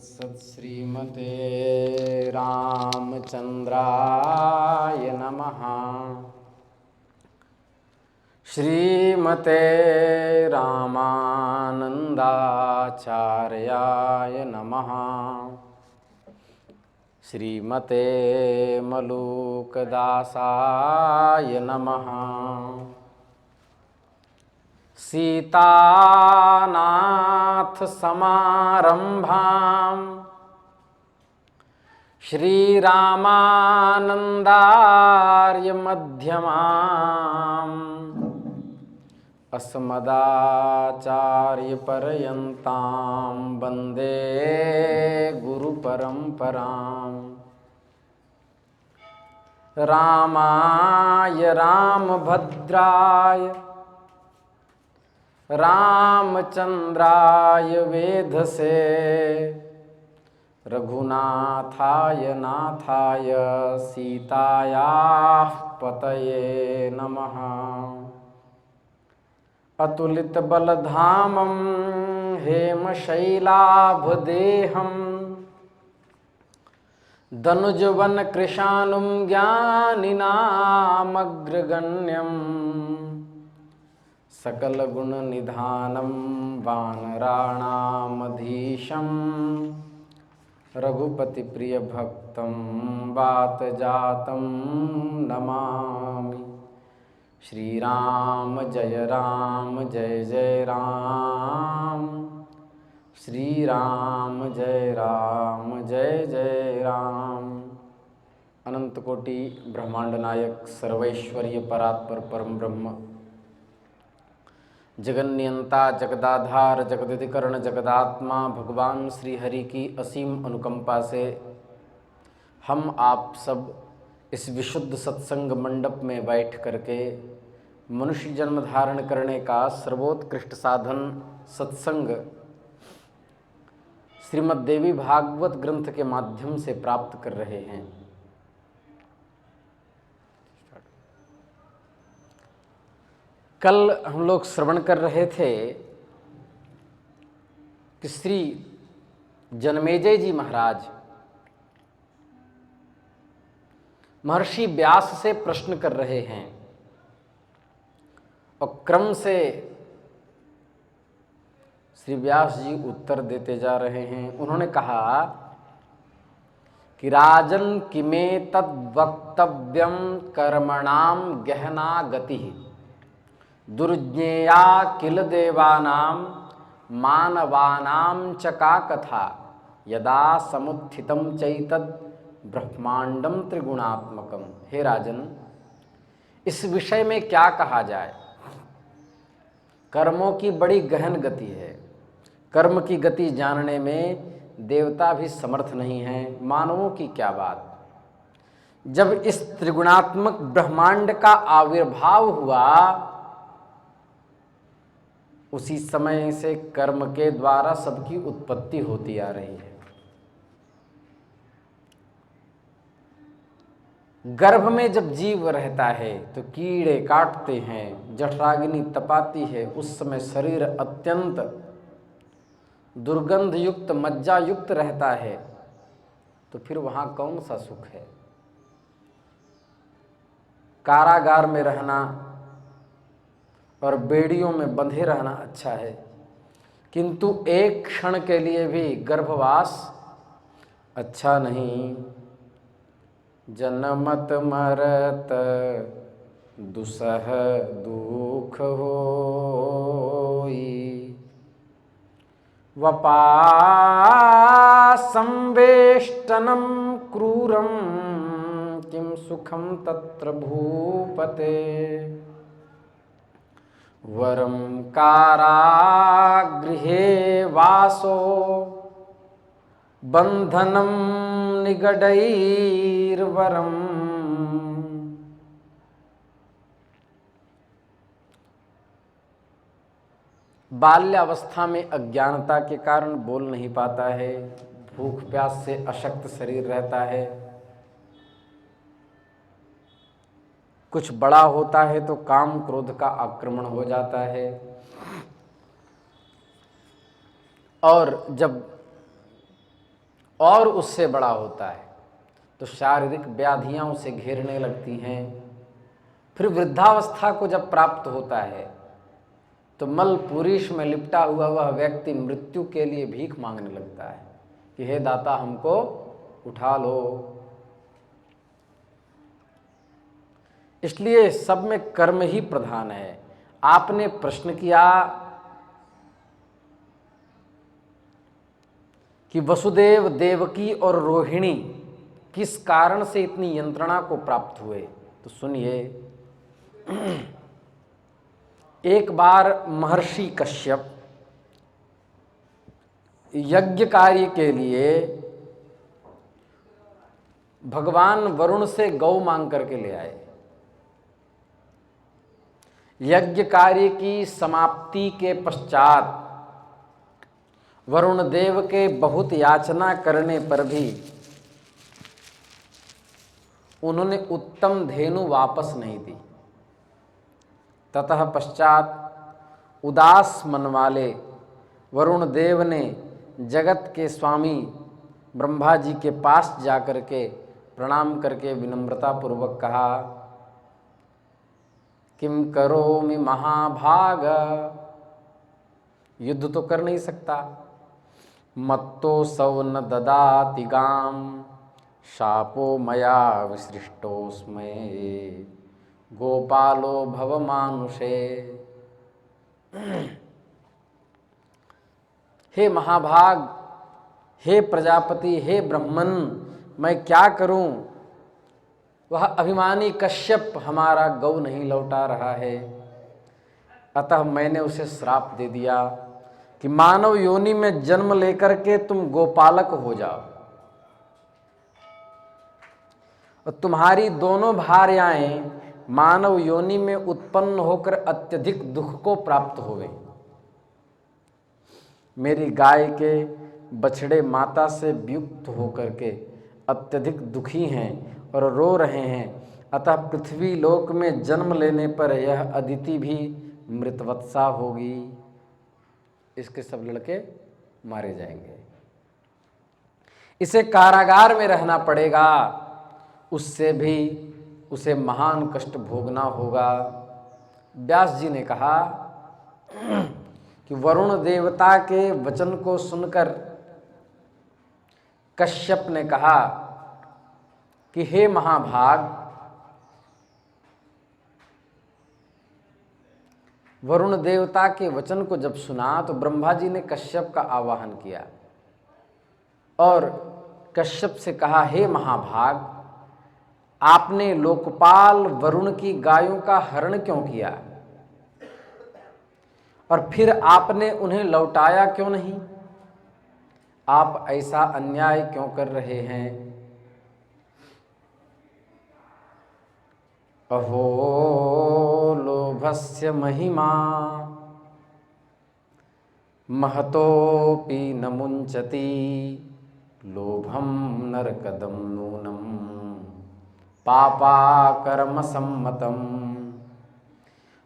श्रीमते रामचंद्राय नमः। श्रीमते रामानंदाचार्याय नमः। श्रीमते मलूकदासाय नमः। सीतानाथ समारंभां श्रीरामानंदार्य मध्यमाम् अस्मदाचार्य पर्यन्तां वन्दे गुरुपरम्पराम्। रामाय रामभद्राय रामचंद्राय वेधसे रघुनाथाय नाथाय सीतायाः पतये नमः। अतुलितबलधामं हेमशैलाभदेहं दनुजवनकृशानुं ज्ञानिनामग्रगण्यम् सकलगुणनिधानं वानराणामधीशं रघुपतिप्रियभक्तं वातजातं नमामि। श्रीराम जय जय राम। श्रीराम जय जय राम। अनंत कोटि ब्रह्मांड नायक सर्वैश्वर्य परात्पर परम ब्रह्म जगन्नियंता जगदाधार जगदिकरण जगदात्मा भगवान श्री हरि की असीम अनुकंपा से हम आप सब इस विशुद्ध सत्संग मंडप में बैठ करके मनुष्य जन्म धारण करने का सर्वोत्कृष्ट साधन सत्संग श्रीमद् देवी भागवत ग्रंथ के माध्यम से प्राप्त कर रहे हैं। कल हम लोग श्रवण कर रहे थे कि श्री जनमेजय जी महाराज महर्षि व्यास से प्रश्न कर रहे हैं और क्रम से श्री व्यास जी उत्तर देते जा रहे हैं। उन्होंने कहा कि राजन किमे तद वक्तव्यम कर्मणाम गहना गति दुर्ज्ञेया किल देवानां मानवानां च का कथा यदा समुत्थितं चैतद ब्रह्मांडम त्रिगुणात्मकम। हे राजन, इस विषय में क्या कहा जाए। कर्मों की बड़ी गहन गति है। कर्म की गति जानने में देवता भी समर्थ नहीं हैं, मानवों की क्या बात। जब इस त्रिगुणात्मक ब्रह्मांड का आविर्भाव हुआ उसी समय से कर्म के द्वारा सबकी उत्पत्ति होती आ रही है। गर्भ में जब जीव रहता है तो कीड़े काटते हैं, जठराग्नि तपाती है, उस समय शरीर अत्यंत दुर्गंध युक्त मज्जा युक्त रहता है, तो फिर वहाँ कौन सा सुख है। कारागार में रहना और बेड़ियों में बंधे रहना अच्छा है, किंतु एक क्षण के लिए भी गर्भवास अच्छा नहीं। जनमत मरत दुसह दुख होई वपासंवेष्टनम क्रूरम किम सुखम तत्र भूपते वरम कारागृहे वासो बंधनम निगडैर्वरम। बाल्यावस्था में अज्ञानता के कारण बोल नहीं पाता है, भूख प्यास से अशक्त शरीर रहता है। कुछ बड़ा होता है तो काम क्रोध का आक्रमण हो जाता है, और जब और उससे बड़ा होता है तो शारीरिक व्याधियां उसे घेरने लगती हैं। फिर वृद्धावस्था को जब प्राप्त होता है तो मल पुरुष में लिपटा हुआ वह व्यक्ति मृत्यु के लिए भीख मांगने लगता है कि हे दाता हमको उठा लो। इसलिए सब में कर्म ही प्रधान है। आपने प्रश्न किया कि वसुदेव, देवकी और रोहिणी किस कारण से इतनी यंत्रणा को प्राप्त हुए, तो सुनिए। एक बार महर्षि कश्यप यज्ञ कार्य के लिए भगवान वरुण से गौ मांग करके ले आए। यज्ञ कार्य की समाप्ति के पश्चात वरुण देव के बहुत याचना करने पर भी उन्होंने उत्तम धेनु वापस नहीं दी। ततः पश्चात उदास मन वाले वरुण देव ने जगत के स्वामी ब्रह्मा जी के पास जाकर के प्रणाम करके विनम्रता पूर्वक कहा, किम करोमि महाभाग, युद्ध तो कर नहीं सकता। मत्तो सौ न ददाति गाम, शापो मया विसृष्टोस्मै, गोपालो भव मानुषे। हे महाभाग, हे प्रजापति, हे ब्रह्मन, मैं क्या करूं? वह अभिमानी कश्यप हमारा गौ नहीं लौटा रहा है। अतः मैंने उसे श्राप दे दिया कि मानव योनि में जन्म लेकर के तुम गोपालक हो जाओ और तुम्हारी दोनों भार्याएं मानव योनि में उत्पन्न होकर अत्यधिक दुख को प्राप्त होवे। मेरी गाय के बछड़े माता से वियुक्त होकर के अत्यधिक दुखी हैं और रो रहे हैं। अतः पृथ्वी लोक में जन्म लेने पर यह अदिति भी मृतवत्सा होगी। इसके सब लड़के मारे जाएंगे, इसे कारागार में रहना पड़ेगा, उससे भी उसे महान कष्ट भोगना होगा। व्यास जी ने कहा कि वरुण देवता के वचन को सुनकर कश्यप ने कहा कि हे महाभाग, वरुण देवता के वचन को जब सुना तो ब्रह्मा जी ने कश्यप का आवाहन किया और कश्यप से कहा, हे महाभाग, आपने लोकपाल वरुण की गायों का हरण क्यों किया और फिर आपने उन्हें लौटाया क्यों नहीं? आप ऐसा अन्याय क्यों कर रहे हैं? अहो लोभस्य महिमा महतोपि न मुंचति, लोभम नरकदम नूनम पापा कर्म सम्मतम।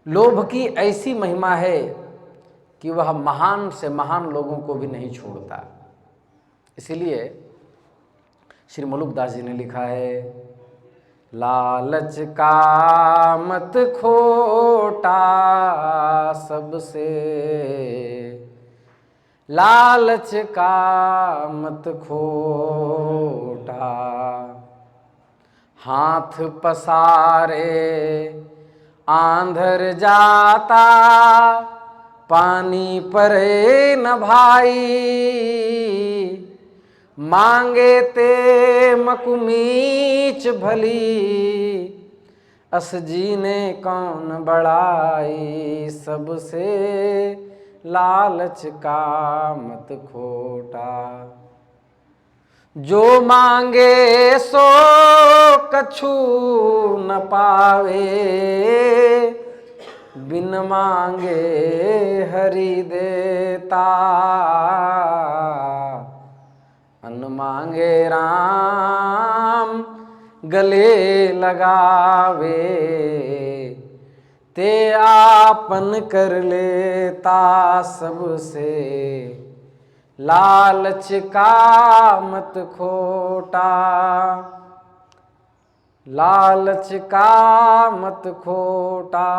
लोभ की ऐसी महिमा है कि वह महान से महान लोगों को भी नहीं छोड़ता। इसीलिए श्री मलुकदास जी ने लिखा है, लालच का मत खोटा सबसे, लालच का मत खोटा, हाथ पसारे आंधर जाता, पानी परे न भाई, मांगे ते मकुमीच भली, अस जीने कौन बड़ाई, सबसे लालच का मत खोटा। जो मांगे सो कछु न पावे, बिन मांगे हरि देता, अन्न मांगे राम गले लगावे, ते आपन कर लेता, सबसे लालच का मत खोटा, लालच का मत खोटा।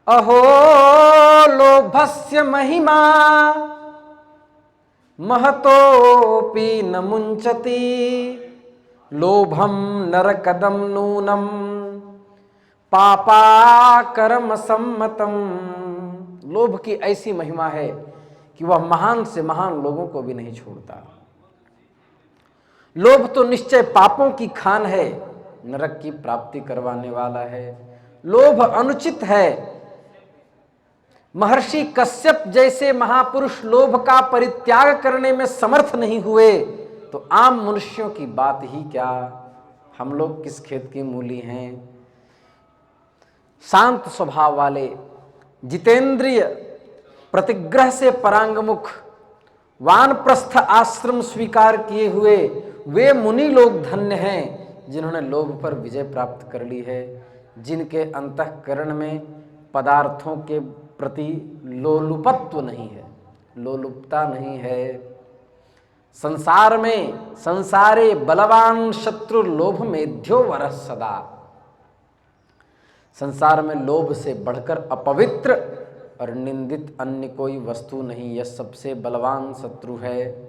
अहो लोभस्य महिमा महतोपि न मुंचति, लोभम नरकदम नूनम पापाकर्म सम्मतम। लोभ की ऐसी महिमा है कि वह महान से महान लोगों को भी नहीं छोड़ता। लोभ तो निश्चय पापों की खान है, नरक की प्राप्ति करवाने वाला है। लोभ अनुचित है। महर्षि कश्यप जैसे महापुरुष लोभ का परित्याग करने में समर्थ नहीं हुए तो आम मनुष्यों की बात ही क्या। हम लोग किस खेत की मूली हैं। शांत स्वभाव वाले, जितेंद्रिय, प्रतिग्रह से परांगमुख, वानप्रस्थ आश्रम स्वीकार किए हुए वे मुनि लोग धन्य हैं जिन्होंने लोभ पर विजय प्राप्त कर ली है, जिनके अंतःकरण में पदार्थों के प्रति लोलुपत्व नहीं है, लोलुपता नहीं है। संसार में संसारे बलवान शत्रु लोभ मेध्यो वरः सदा। संसार में लोभ से बढ़कर अपवित्र और निंदित अन्य कोई वस्तु नहीं, यह सबसे बलवान शत्रु है।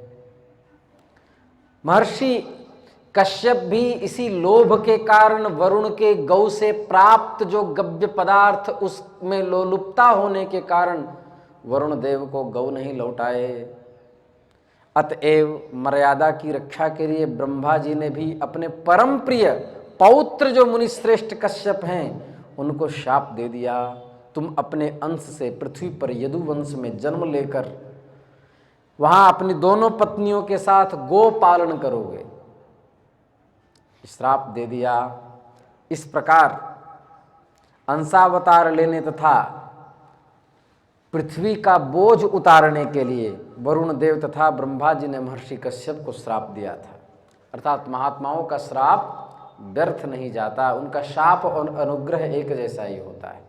महर्षि कश्यप भी इसी लोभ के कारण वरुण के गौ से प्राप्त जो गव्य पदार्थ उसमें लोलुपता होने के कारण वरुण देव को गौ नहीं लौटाए। अतएव मर्यादा की रक्षा के लिए ब्रह्मा जी ने भी अपने परम प्रिय पौत्र जो मुनिश्रेष्ठ कश्यप हैं उनको शाप दे दिया, तुम अपने अंश से पृथ्वी पर यदुवंश में जन्म लेकर वहां अपनी दोनों पत्नियों के साथ गो पालन करोगे। श्राप दे दिया। इस प्रकार अंशावतार लेने तथा पृथ्वी का बोझ उतारने के लिए वरुण देव तथा ब्रह्मा जी ने महर्षि कश्यप को श्राप दिया था। अर्थात महात्माओं का श्राप व्यर्थ नहीं जाता, उनका शाप और अनुग्रह एक जैसा ही होता है।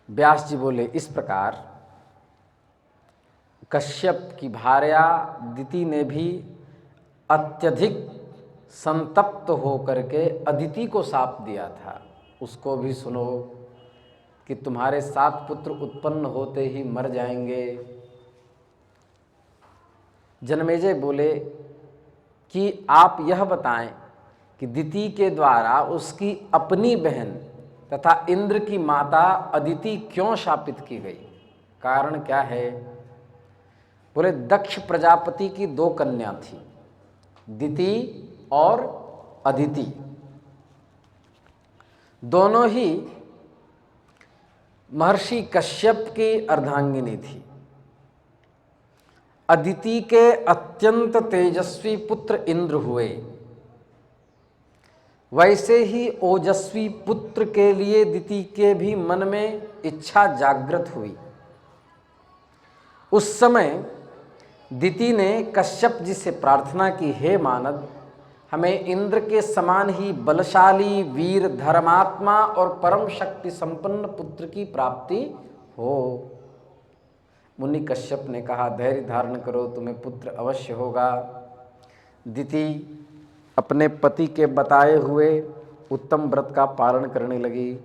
व्यास जी बोले, इस प्रकार कश्यप की भार्या दिति ने भी अत्यधिक संतप्त होकर के अदिति को शाप दिया था। उसको भी सुनो कि तुम्हारे 7 पुत्र उत्पन्न होते ही मर जाएंगे। जनमेजय बोले कि आप यह बताएं कि दिति के द्वारा उसकी अपनी बहन तथा इंद्र की माता अदिति क्यों शापित की गई, कारण क्या है। बोले दक्ष प्रजापति की 2 कन्या थी, दिति और अदिति। दोनों ही महर्षि कश्यप की अर्धांगिनी थी। अदिति के अत्यंत तेजस्वी पुत्र इंद्र हुए, वैसे ही ओजस्वी पुत्र के लिए दिति के भी मन में इच्छा जागृत हुई। उस समय दिति ने कश्यप जी से प्रार्थना की, हे मानद, हमें इंद्र के समान ही बलशाली, वीर, धर्मात्मा और परम शक्ति संपन्न पुत्र की प्राप्ति हो। मुनि कश्यप ने कहा, धैर्य धारण करो, तुम्हें पुत्र अवश्य होगा। दिति अपने पति के बताए हुए उत्तम व्रत का पालन करने लगी।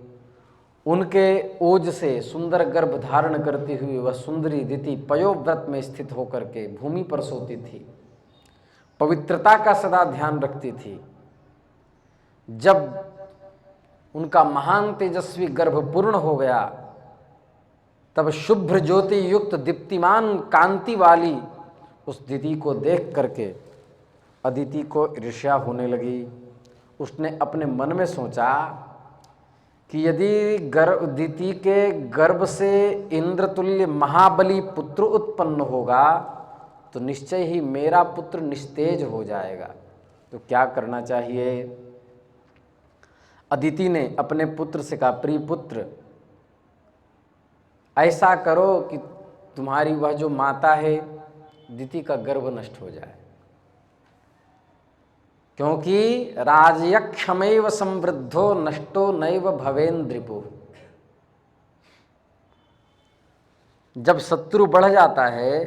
उनके ओज से सुंदर गर्भ धारण करती हुई वह सुंदरी दिति पयोव्रत में स्थित होकर के भूमि पर सोती थी, पवित्रता का सदा ध्यान रखती थी। जब उनका महान तेजस्वी गर्भ पूर्ण हो गया तब शुभ्र ज्योति युक्त दीप्तिमान कांति वाली उस दिति को देख करके अदिति को ईर्ष्या होने लगी। उसने अपने मन में सोचा कि यदि दिति के गर्भ से इंद्रतुल्य महाबली पुत्र उत्पन्न होगा तो निश्चय ही मेरा पुत्र निस्तेज हो जाएगा, तो क्या करना चाहिए। अदिति ने अपने पुत्र से कहा, प्रिय पुत्र, ऐसा करो कि तुम्हारी वह जो माता है दिति का गर्भ नष्ट हो जाए, क्योंकि राजयक्षमेव संवृद्धो नष्टो नैव भवेन्द्रिपु। जब शत्रु बढ़ जाता है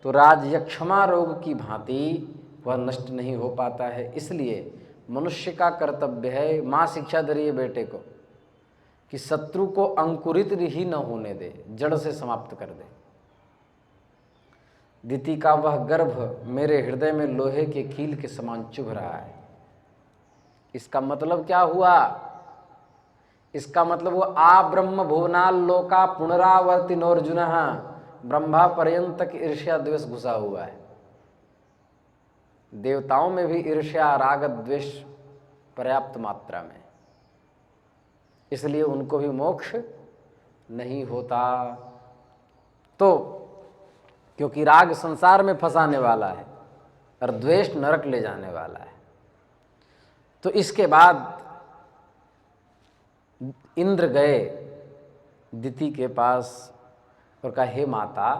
तो राजयक्षमा रोग की भांति वह नष्ट नहीं हो पाता है। इसलिए मनुष्य का कर्तव्य है, माँ शिक्षा दे रही है बेटे को कि शत्रु को अंकुरित ही न होने दे, जड़ से समाप्त कर दे। दिति का वह गर्भ मेरे हृदय में लोहे के कील के समान चुभ रहा है। इसका मतलब क्या हुआ? इसका मतलब वो आ ब्रह्म भुवनाल लोका पुनरावर्तिनोर्जुन, ब्रह्मा पर्यंत तक ईर्ष्या द्वेष घुसा हुआ है। देवताओं में भी ईर्ष्या राग द्वेष पर्याप्त मात्रा में, इसलिए उनको भी मोक्ष नहीं होता। तो क्योंकि राग संसार में फंसाने वाला है और द्वेष नरक ले जाने वाला है। तो इसके बाद इंद्र गए दिति के पास और कहा, हे माता,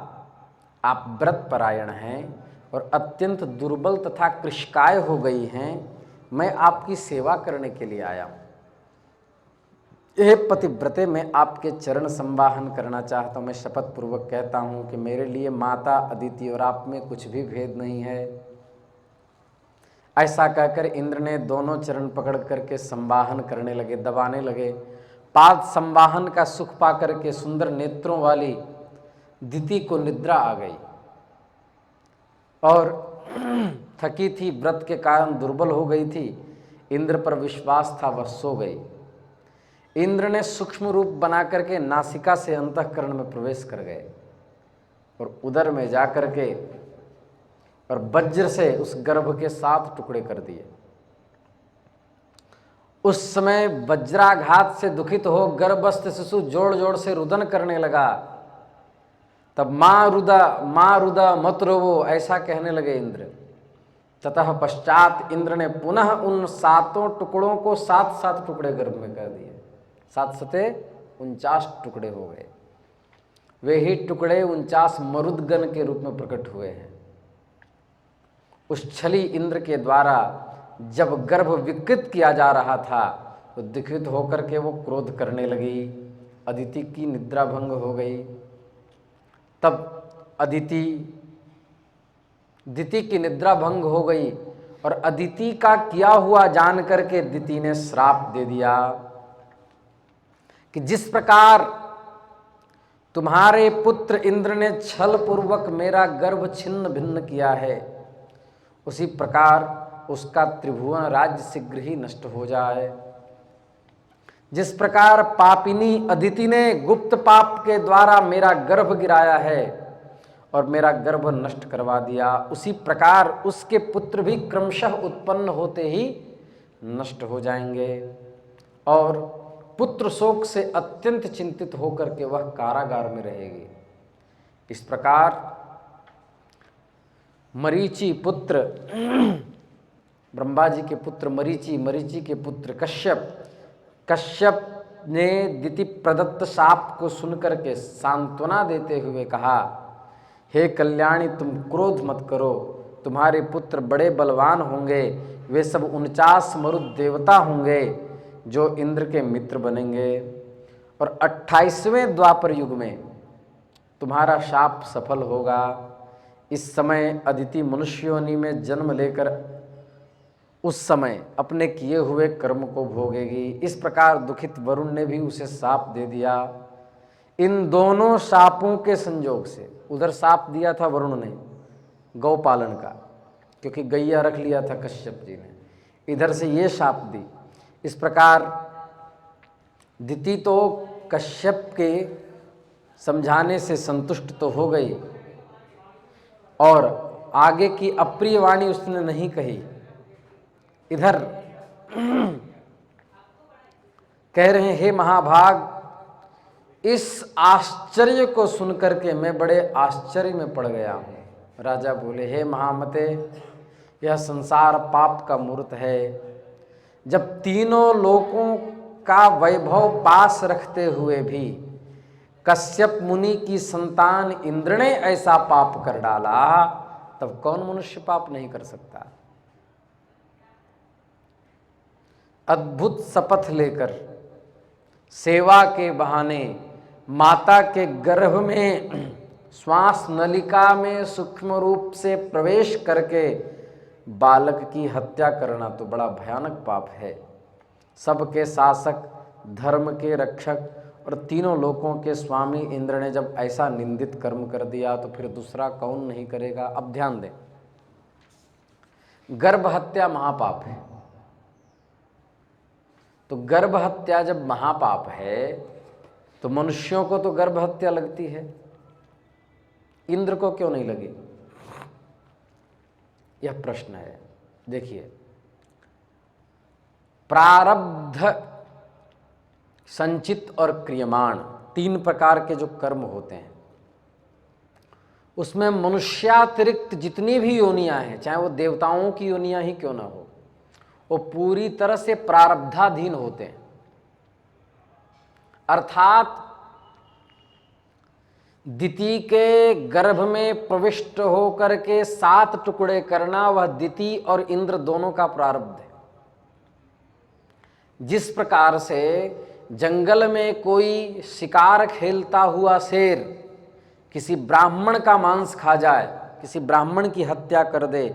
आप व्रत परायण हैं और अत्यंत दुर्बल तथा कृशकाय हो गई हैं, मैं आपकी सेवा करने के लिए आया हूँ। हे पतिव्रते, मैं आपके चरण संवाहन करना चाहता हूँ। मैं शपथ पूर्वक कहता हूँ कि मेरे लिए माता अदिति और आप में कुछ भी भेद नहीं है। ऐसा कहकर इंद्र ने दोनों चरण पकड़ करके संवाहन करने लगे, दबाने लगे। पाद संवाहन का सुख पा करके सुंदर नेत्रों वाली दिति को निद्रा आ गई और थकी थी, व्रत के कारण दुर्बल हो गई थी। इंद्र पर विश्वास था, वह सो गई। इंद्र ने सूक्ष्म रूप बना करके नासिका से अंतःकरण में प्रवेश कर गए और उदर में जा करके और वज्र से उस गर्भ के 7 टुकड़े कर दिए। उस समय वज्राघात से दुखित हो गर्भस्थ शिशु जोड़ जोड़ से रुदन करने लगा। तब माँ रुदा मत रोवो, ऐसा कहने लगे इंद्र। ततः पश्चात इंद्र ने पुनः उन 7 टुकड़ों को 7 टुकड़े गर्भ में कर दिए। 7 सते 49 टुकड़े हो गए। वे ही टुकड़े 49 मरुदगण के रूप में प्रकट हुए हैं। उस छली इंद्र के द्वारा जब गर्भ विकृत किया जा रहा था तो विकृत होकर के वो क्रोध करने लगी। अदिति की निद्रा भंग हो गई। तब दिति की निद्रा भंग हो गई और अदिति का किया हुआ जान करके दिति ने श्राप दे दिया कि जिस प्रकार तुम्हारे पुत्र इंद्र ने छल पूर्वक मेरा गर्भ छिन्न भिन्न किया है, उसी प्रकार उसका त्रिभुवन राज्य शीघ्र ही नष्ट हो जाए। जिस प्रकार पापिनी अदिति ने गुप्त पाप के द्वारा मेरा गर्भ गिराया है और मेरा गर्भ नष्ट करवा दिया, उसी प्रकार उसके पुत्र भी क्रमशः उत्पन्न होते ही नष्ट हो जाएंगे और पुत्र शोक से अत्यंत चिंतित होकर के वह कारागार में रहेगी। इस प्रकार मरीचि पुत्र ब्रह्मा जी के पुत्र मरीचि के पुत्र कश्यप ने दिति प्रदत्त शाप को सुनकर के सांत्वना देते हुए कहा, हे कल्याणी, तुम क्रोध मत करो, तुम्हारे पुत्र बड़े बलवान होंगे। वे सब 49 मरुद देवता होंगे जो इंद्र के मित्र बनेंगे और 28वें द्वापर युग में तुम्हारा शाप सफल होगा। इस समय अदिति मनुष्य योनि में जन्म लेकर उस समय अपने किए हुए कर्म को भोगेगी। इस प्रकार दुखित वरुण ने भी उसे शाप दे दिया। इन दोनों शापों के संयोग से, उधर शाप दिया था वरुण ने गौपालन का, क्योंकि गैया रख लिया था कश्यप जी ने, इधर से ये शाप दी। इस प्रकार दिति तो कश्यप के समझाने से संतुष्ट तो हो गई और आगे की अप्रिय वाणी उसने नहीं कही। इधर कह रहे हैं, हे महाभाग, इस आश्चर्य को सुनकर के मैं बड़े आश्चर्य में पड़ गया हूँ। राजा बोले, हे महामते, यह संसार पाप का मूर्त है। जब तीनों लोकों का वैभव पास रखते हुए भी कश्यप मुनि की संतान इंद्र ने ऐसा पाप कर डाला, तब कौन मनुष्य पाप नहीं कर सकता। अद्भुत शपथ लेकर सेवा के बहाने माता के गर्भ में श्वास नलिका में सूक्ष्म रूप से प्रवेश करके बालक की हत्या करना तो बड़ा भयानक पाप है। सबके शासक, धर्म के रक्षक और तीनों लोकों के स्वामी इंद्र ने जब ऐसा निंदित कर्म कर दिया तो फिर दूसरा कौन नहीं करेगा। अब ध्यान दें, गर्भ हत्या महापाप है। तो गर्भ हत्या जब महापाप है तो मनुष्यों को तो गर्भ हत्या लगती है, इंद्र को क्यों नहीं लगी? यह प्रश्न है। देखिए, प्रारब्ध, संचित और क्रियमाण, तीन प्रकार के जो कर्म होते हैं, उसमें मनुष्यातिरिक्त जितनी भी योनियां हैं, चाहे वो देवताओं की योनियां ही क्यों ना हो, वो पूरी तरह से प्रारब्धाधीन होते हैं। अर्थात दिति के गर्भ में प्रविष्ट होकर के 7 टुकड़े करना, वह दिति और इंद्र दोनों का प्रारब्ध है। जिस प्रकार से जंगल में कोई शिकार खेलता हुआ शेर किसी ब्राह्मण का मांस खा जाए, किसी ब्राह्मण की हत्या कर दे,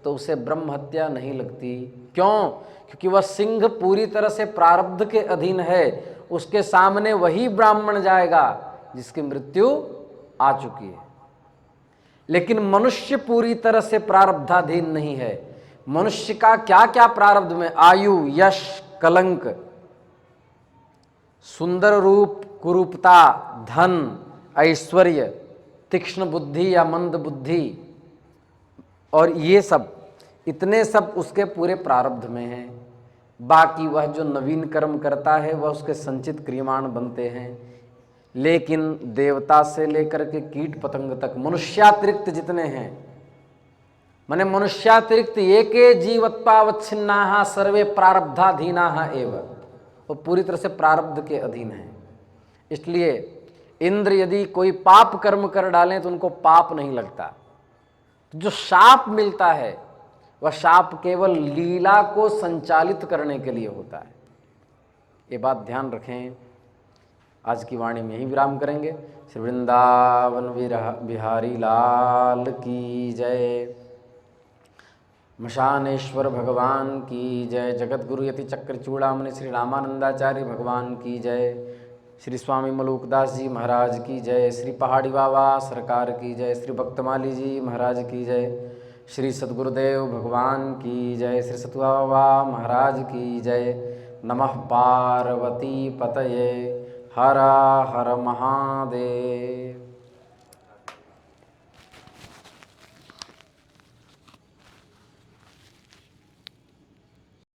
तो उसे ब्रह्म हत्या नहीं लगती। क्यों? क्योंकि वह सिंह पूरी तरह से प्रारब्ध के अधीन है। उसके सामने वही ब्राह्मण जाएगा जिसकी मृत्यु आ चुकी है। लेकिन मनुष्य पूरी तरह से प्रारब्धाधीन नहीं है। मनुष्य का क्या क्या प्रारब्ध में? आयु, यश, कलंक, सुंदर रूप, कुरूपता, धन, ऐश्वर्य, तीक्ष्ण बुद्धि या मंद बुद्धि, और ये सब, इतने सब उसके पूरे प्रारब्ध में हैं। बाकी वह जो नवीन कर्म करता है वह उसके संचित क्रियमाण बनते हैं। लेकिन देवता से लेकर के कीट पतंग तक, मनुष्यातिरिक्त जितने हैं, माने मनुष्यातिरिक्त एके जीवत्पावच्छिन्नाः सर्वे प्रारब्धाधीनाः एव, वो पूरी तरह से प्रारब्ध के अधीन है। इसलिए इंद्र यदि कोई पाप कर्म कर डालें तो उनको पाप नहीं लगता। जो शाप मिलता है वह शाप केवल लीला को संचालित करने के लिए होता है। ये बात ध्यान रखें। आज की वाणी में ही विराम करेंगे। श्री वृंदावन बिहारी लाल की जय। मशानेश्वर भगवान की जय। जगत गुरु यति चक्र चूड़ामणि श्री रामानंदाचार्य भगवान की जय। श्री स्वामी मलूकदास जी महाराज की जय। श्री पहाड़ी बाबा सरकार की जय। श्री भक्तमाली जी महाराज की जय। श्री सद्गुरुदेव भगवान की जय। श्री सतुआ बाबा महाराज की जय। नमः पार्वती पतये। हर हर महादेव।